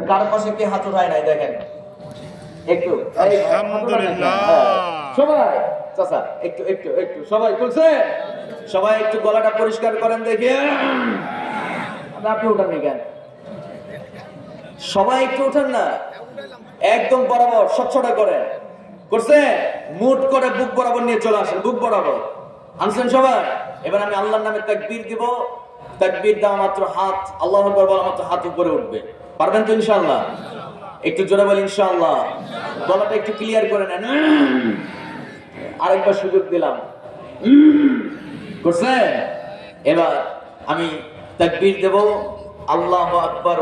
কার পাশে কে হাত উঠায় নাই দেখেন একটু। আলহামদুলিল্লাহ। সবাই চাচা একটু একটু একটু সবাই বলছে, সবাই একটু গলাটা পরিষ্কার করেন দেখে। আপনি উঠান নি কেন? সবাই একটু উঠান না, একদম বরাবর স্বচ্ছটা করে করছে, মুট করে বুক বরাবর নিয়ে চলে আসেন, বুক বরাবর আনছেন সবাই। এবার আমি আল্লাহর নামে তাকবীর দিব, তাকবীর দেওয়া মাত্র হাত, আল্লাহু আকবার বলা মাত্র হাত উপরে উঠবে। পারবেন তো ইনশাআল্লাহ? একটু জোরে বলি ইনশাআল্লাহ। গলাটা একটু ক্লিয়ার করে নেন। আরেকবার সুযোগ দিলাম, করছে। এবার আমি তাকবীর দেব, আল্লাহু আকবার,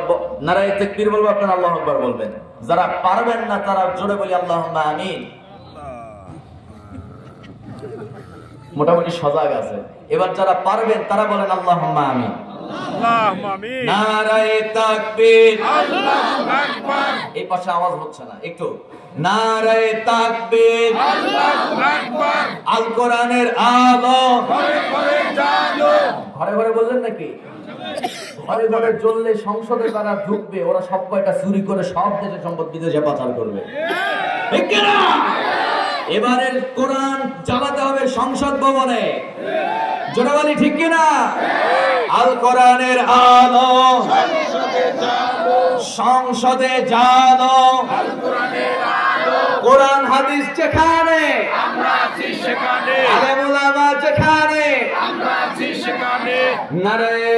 নারায়ে তাকবীর বলবো, আপনারা আল্লাহু আকবার বলবেন। যারা পারবেন না তারা জোরে বলি আল্লাহুম্মা আমিন। মোটামুটি সজাগ আছে। এবার যারা পারবেন তারা বলেন আল্লাহুম্মা আমিন। আল্লাহুম্মা আমিন। নারায়ে তাকবীর, আল্লাহু আকবার। এই পাশে আওয়াজ হচ্ছে না, একটু নারায়ে তাকবীর, আল্লাহু আকবার। আল কোরআনের আলো ঘরে ঘরে জালো। ঘরে ঘরে বললেন নাকি? ঘরে ঘরে জ্বললে সংসদে তারা ঢুকবে, ওরা সব কয়টা চুরি করে সব দেশের সম্পদ বিদেশে পাচার করবে, ঠিক কি না? এবারের কোরআন জ্বালাতে হবে সংসদ ভবনে, জোরে বলি ঠিক কি না? আল কোরআনের আলো সংসদে জালো, আল কোরআনের আলো। কোরআন হাদিস যেখানে, আমরা আছি সেখানে। আলেম উলামা যেখানে, আমরা আছি সেখানে। নারায়ে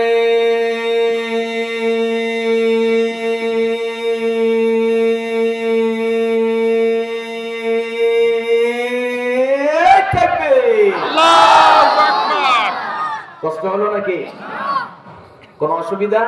তাকবীর। আল্লাহু আকবার। কষ্ট হলো নাকি? কোন অসুবিধা?